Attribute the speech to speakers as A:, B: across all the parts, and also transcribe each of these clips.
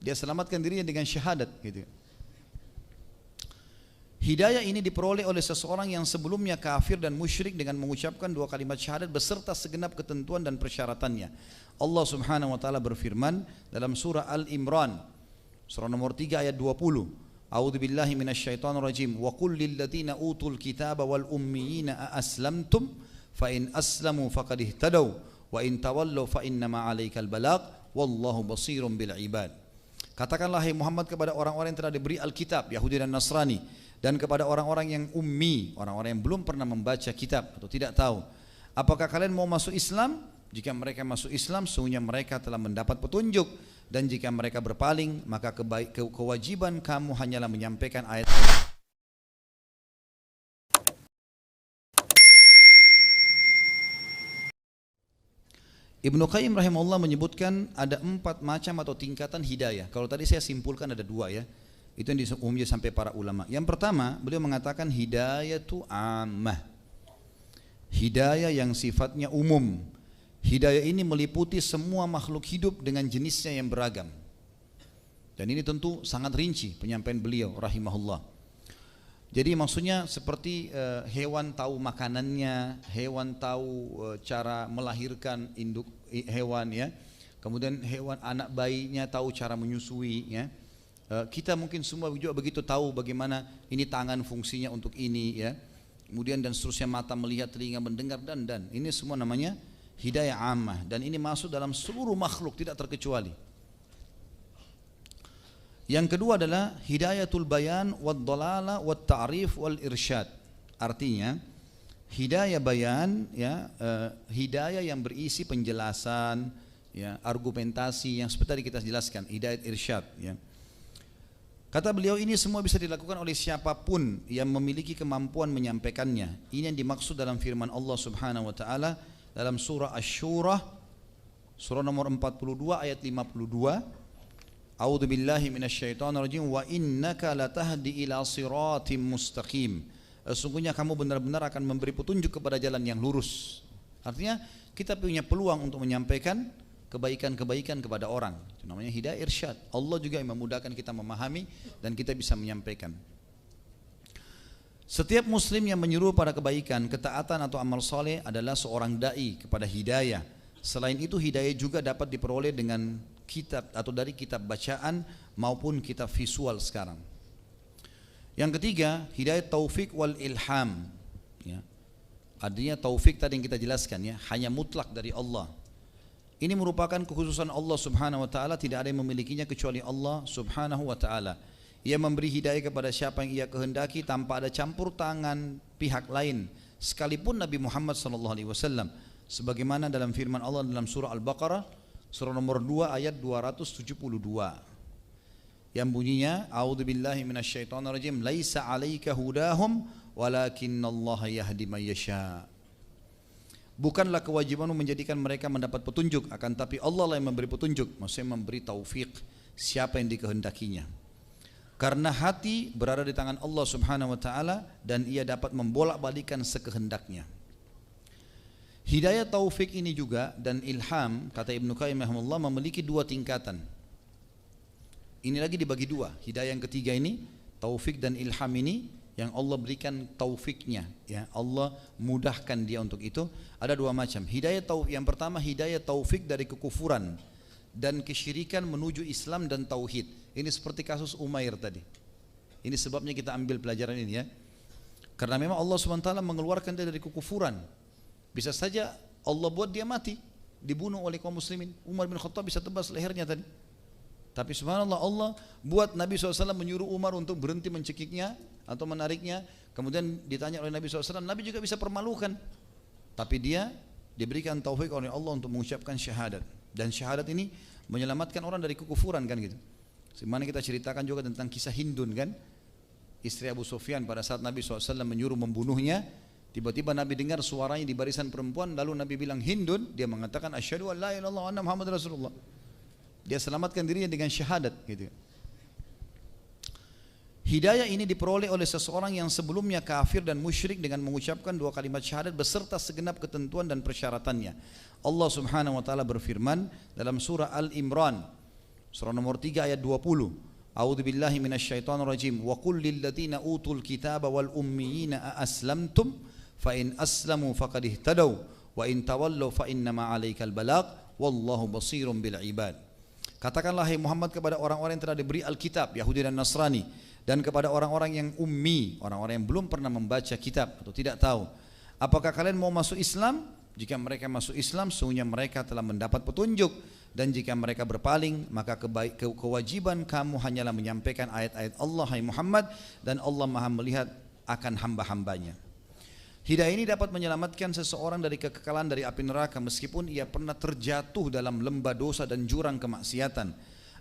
A: Dia selamatkan dirinya dengan syahadat gitu. Hidayah ini diperoleh oleh seseorang yang sebelumnya kafir dan musyrik dengan mengucapkan dua kalimat syahadat beserta segenap ketentuan dan persyaratannya. Allah Subhanahu wa taala berfirman dalam surah Al-Imran, surah nomor 3 ayat 20. A'udzubillahi minasyaitonir rajim. Wa qul lil ladzina utul kitaba wal ummiyina aslamtum fa in aslamu faqad ihtadaw wa in tawallaw fa innama 'alaikal balagh wallahu basirum bil ibad. Katakanlah hai Muhammad kepada orang-orang yang telah diberi Alkitab, Yahudi dan Nasrani, dan kepada orang-orang yang ummi, orang-orang yang belum pernah membaca kitab atau tidak tahu, apakah kalian mau masuk Islam? Jika mereka masuk Islam, sesungguhnya mereka telah mendapat petunjuk, dan jika mereka berpaling, maka kewajiban kamu hanyalah menyampaikan ayat. Ibnu Qayyim rahimahullah menyebutkan ada 4 macam atau tingkatan hidayah. Kalau tadi saya simpulkan ada 2 ya. Itu yang umumnya sampai para ulama. Yang pertama, beliau mengatakan hidayah itu ammah. Hidayah yang sifatnya umum. Hidayah ini meliputi semua makhluk hidup dengan jenisnya yang beragam. Dan ini tentu sangat rinci penyampaian beliau rahimahullah. Jadi maksudnya seperti hewan tahu makanannya, hewan tahu cara melahirkan induk hewan ya. Kemudian hewan anak bayinya tahu cara menyusui ya. Kita mungkin semua juga begitu tahu bagaimana ini tangan fungsinya untuk ini ya. Kemudian dan seterusnya mata melihat, telinga mendengar dan ini semua namanya hidayah ammah, dan ini masuk dalam seluruh makhluk tidak terkecuali. Yang kedua adalah hidayatul bayan wad dalalah wat ta'rif wal irsyad. Artinya hidayah bayan ya, hidayah yang berisi penjelasan ya, argumentasi yang seperti tadi kita jelaskan, hidayah irsyad ya. Kata beliau ini semua bisa dilakukan oleh siapapun yang memiliki kemampuan menyampaikannya. Ini yang dimaksud dalam firman Allah Subhanahu wa taala dalam surah Asy-Syura surah nomor 42 ayat 52. A'udzu billahi minasyaitonir rajim wa innaka latahdi ila siratim mustaqim. Sesungguhnya kamu benar-benar akan memberi petunjuk kepada jalan yang lurus. Artinya kita punya peluang untuk menyampaikan kebaikan-kebaikan kepada orang. Itu namanya hidayah irsyad. Allah juga yang memudahkan kita memahami dan kita bisa menyampaikan. Setiap muslim yang menyuruh pada kebaikan, ketaatan atau amal soleh adalah seorang dai kepada hidayah. Selain itu hidayah juga dapat diperoleh dengan kitab atau dari kitab bacaan maupun kitab visual sekarang. Yang ketiga, hidayah taufik wal ilham ya. Artinya taufik tadi yang kita jelaskan ya, hanya mutlak dari Allah. Ini merupakan kekhususan Allah Subhanahu wa taala, tidak ada yang memilikinya kecuali Allah Subhanahu wa taala. Ia memberi hidayah kepada siapa yang ia kehendaki tanpa ada campur tangan pihak lain, sekalipun Nabi Muhammad sallallahu alaihi wasallam, sebagaimana dalam firman Allah dalam surah Al-Baqarah surah nomor 2 ayat 272 yang bunyinya a'udzubillahi minasyaitonirrajim laisa 'alaika hudahum walakinallaha yahdi may yasha. Bukanlah kewajibanmu menjadikan mereka mendapat petunjuk, akan tapi Allah lah yang memberi petunjuk, maksudnya memberi taufik siapa yang dikehendakinya. Karena hati berada di tangan Allah Subhanahu wa taala dan ia dapat membolak-balikan sekehendaknya. Hidayah taufik ini juga dan ilham, kata Ibnu Qayyim rahimahullah, memiliki 2 tingkatan. Ini lagi dibagi 2. Hidayah yang ketiga ini, taufik dan ilham ini yang Allah berikan taufiknya, ya Allah mudahkan dia untuk itu. Ada 2 macam. Hidayah taufik yang pertama, hidayah taufik dari kekufuran dan kesyirikan menuju Islam dan tauhid. Ini seperti kasus Umair tadi. Ini sebabnya kita ambil pelajaran ini ya. Karena memang Allah SWT mengeluarkan dia dari kekufuran. Bisa saja Allah buat dia mati, dibunuh oleh kaum muslimin. Umar bin Khattab bisa tebas lehernya tadi. Tapi subhanallah, Allah buat Nabi SAW menyuruh Umar untuk berhenti mencekiknya atau menariknya. Kemudian ditanya oleh Nabi SAW, Nabi juga bisa permalukan. Tapi dia diberikan taufik oleh Allah untuk mengucapkan syahadat. Dan syahadat ini menyelamatkan orang dari kekufuran kan gitu. Semana kita ceritakan juga tentang kisah Hindun kan, istri Abu Sufyan pada saat Nabi SAW menyuruh membunuhnya. Tiba-tiba Nabi dengar suaranya di barisan perempuan, lalu Nabi bilang Hindun, dia mengatakan asyhadu an la ilaha illallah wa anna Muhammad Rasulullah. Dia selamatkan dirinya dengan syahadat gitu. Hidayah ini diperoleh oleh seseorang yang sebelumnya kafir dan musyrik dengan mengucapkan 2 kalimat syahadat beserta segenap ketentuan dan persyaratannya. Allah Subhanahu wa taala berfirman dalam surah Al-Imran Surah nomor 3 ayat 20. A'udzubillahi minasyaitonir rajim. Wa qul lil ladzina utul kitaba wal ummiyina aslamtum fa in aslamu faqad ihtadaw wa in tawallaw fa innama 'alaikal balagh wallahu basirun bil ibad. Katakanlah hai Muhammad kepada orang-orang yang telah diberi Alkitab, Yahudi dan Nasrani, dan kepada orang-orang yang ummi, orang-orang yang belum pernah membaca kitab atau tidak tahu, apakah kalian mau masuk Islam? Jika mereka masuk Islam, sesungguhnya mereka telah mendapat petunjuk, dan jika mereka berpaling, maka kewajiban kamu hanyalah menyampaikan ayat-ayat Allah hai Muhammad, dan Allah Maha melihat akan hamba-hambanya. Hidayah ini dapat menyelamatkan seseorang dari kekekalan dari api neraka meskipun ia pernah terjatuh dalam lembah dosa dan jurang kemaksiatan.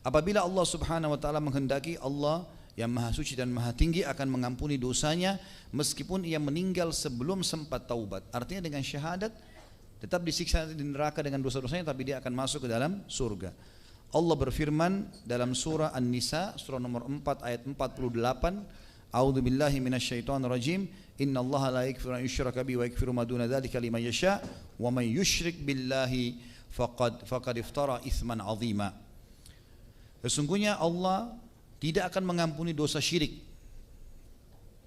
A: Apabila Allah Subhanahu wa taala menghendaki, Allah yang Maha Suci dan Maha Tinggi akan mengampuni dosanya meskipun ia meninggal sebelum sempat taubat. Artinya dengan syahadat tetap disiksa di neraka dengan dosa-dosanya, tapi dia akan masuk ke dalam surga. Allah berfirman dalam surah An-Nisa, surah nomor 4 ayat 48, A'udzu billahi minasyaitonir rajim. Innallaha la yaghfiru an yushraka bihi wa yaghfiru ma duna dzalika liman yasha wa man yusyrik billahi faqad iftara itsman 'azima. Sesungguhnya Allah tidak akan mengampuni dosa syirik,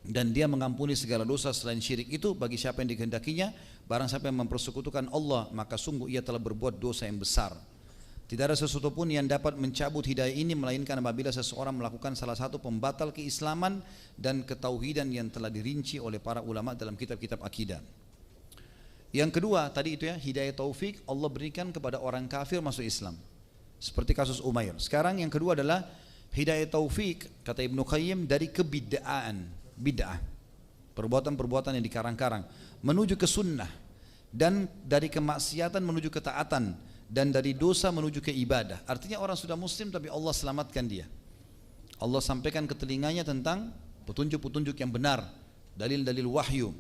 A: dan dia mengampuni segala dosa selain syirik itu bagi siapa yang dikehendakinya. Barang siapa yang mempersekutukan Allah, maka sungguh ia telah berbuat dosa yang besar. Tidak ada sesuatu pun yang dapat mencabut hidayah ini melainkan apabila seseorang melakukan salah satu pembatal keislaman dan ketauhidan yang telah dirinci oleh para ulama dalam kitab-kitab akidah. Yang kedua tadi itu ya, hidayah taufik Allah berikan kepada orang kafir masuk Islam, seperti kasus Umair. Sekarang yang kedua adalah hidayah taufik, kata Ibnu Qayyim, dari kebid'aan, bid'ah, perbuatan-perbuatan yang dikarang-karang menuju ke sunnah, dan dari kemaksiatan menuju ketaatan, dan dari dosa menuju ke ibadah. Artinya orang sudah muslim tapi Allah selamatkan dia. Allah sampaikan ke telinganya tentang petunjuk-petunjuk yang benar, dalil-dalil wahyu.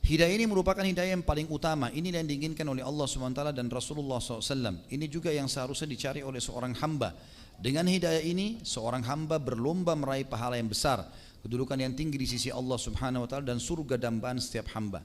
A: Hidayah ini merupakan hidayah yang paling utama. Ini yang diinginkan oleh Allah SWT dan Rasulullah SAW. Ini juga yang seharusnya dicari oleh seorang hamba. Dengan hidayah ini, seorang hamba berlomba meraih pahala yang besar, kedudukan yang tinggi di sisi Allah Subhanahu wa taala, dan surga dambaan setiap hamba.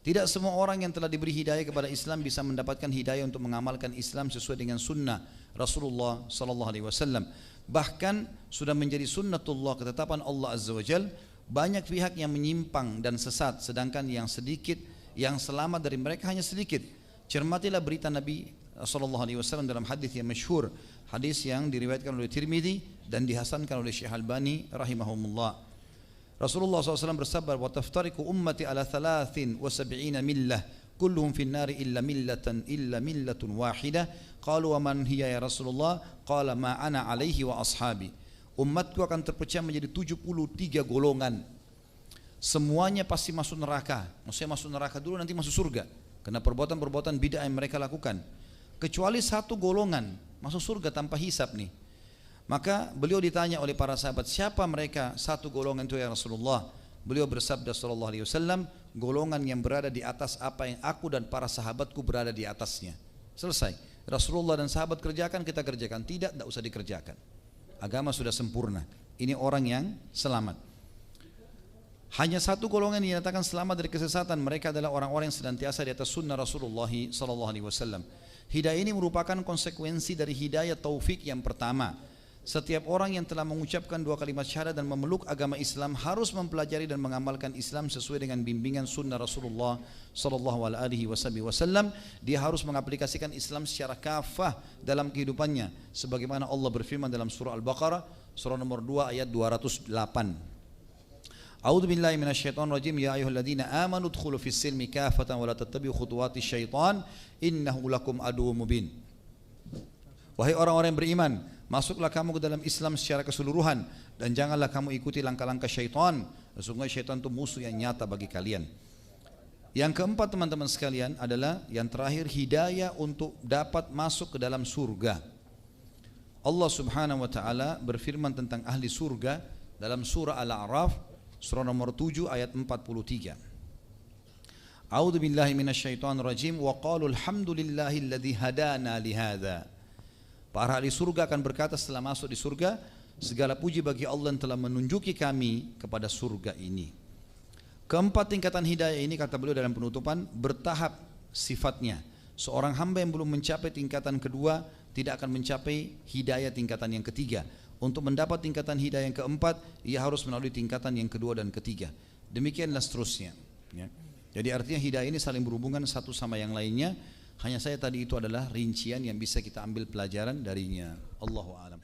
A: Tidak semua orang yang telah diberi hidayah kepada Islam bisa mendapatkan hidayah untuk mengamalkan Islam sesuai dengan sunnah Rasulullah sallallahu alaihi wasallam. Bahkan sudah menjadi sunnatullah, ketetapan Allah Azza wa Jal. Banyak pihak yang menyimpang dan sesat, sedangkan yang sedikit yang selamat dari mereka hanya sedikit. Cermatilah berita Nabi sallallahu alaihi wasallam dalam hadis yang masyhur, hadis yang diriwayatkan oleh Tirmidzi dan dihasankan oleh Syekh Albani rahimahumullah. Rasulullah SAW bersabda, wa taftariku ummati ala 73 millah kulluhum fin nari illa millatun wahidah. Qalu wa man hiya ya Rasulullah? Qala ma ana alaihi wa ashabi. Umatku akan terpecah menjadi 73 golongan. Semuanya pasti masuk neraka. Maksudnya masuk neraka dulu, nanti masuk surga karena perbuatan-perbuatan bid'ah yang mereka lakukan. Kecuali satu golongan masuk surga tanpa hisab nih. Maka beliau ditanya oleh para sahabat, siapa mereka satu golongan itu ya Rasulullah? Beliau bersabda sallallahu alaihi wasallam, golongan yang berada di atas apa yang aku dan para sahabatku berada di atasnya. Selesai. Rasulullah dan sahabat kerjakan, kita kerjakan. Tidak usah dikerjakan. Agama sudah sempurna. Ini orang yang selamat. Hanya satu golongan yang dinyatakan selamat dari kesesatan. Mereka adalah orang-orang yang senantiasa di atas sunnah Rasulullah sallallahu alaihi wasallam. Hidayah ini merupakan konsekuensi dari hidayah taufik yang pertama. Setiap orang yang telah mengucapkan dua kalimat syahadat dan memeluk agama Islam harus mempelajari dan mengamalkan Islam sesuai dengan bimbingan sunnah Rasulullah sallallahu alaihi wasallam. Dia harus mengaplikasikan Islam secara kafah dalam kehidupannya, sebagaimana Allah berfirman dalam surah Al-Baqarah surah nomor 2 ayat 208. A'udzu billahi minasyaitonir rajim. Ya ayyuhalladzina amanu udkhulu fis silmi kafatan wa la tattabi'u khutuwatis syaitan innahu lakum aduwwum mubin. Wahai orang-orang yang beriman, masuklah kamu ke dalam Islam secara keseluruhan dan janganlah kamu ikuti langkah-langkah syaitan. Sesungguhnya syaitan itu musuh yang nyata bagi kalian. Yang keempat teman-teman sekalian adalah yang terakhir, hidayah untuk dapat masuk ke dalam surga. Allah Subhanahu wa taala berfirman tentang ahli surga dalam surah Al-A'raf surah nomor 7 ayat 43. A'udzu billahi minasyaitonir rajim wa qalu alhamdulillahilladzi hadana li hadza. Para ahli surga akan berkata setelah masuk di surga, segala puji bagi Allah yang telah menunjuki kami kepada surga ini. Keempat tingkatan hidayah ini, kata beliau dalam penutupan, bertahap sifatnya. Seorang hamba yang belum mencapai tingkatan kedua tidak akan mencapai hidayah tingkatan yang ketiga. Untuk mendapat tingkatan hidayah yang keempat, ia harus melalui tingkatan yang kedua dan ketiga. Demikianlah seterusnya. Ya. Jadi artinya hidayah ini saling berhubungan satu sama yang lainnya. Hanya saya tadi itu adalah rincian yang bisa kita ambil pelajaran darinya. Allahu a'lam.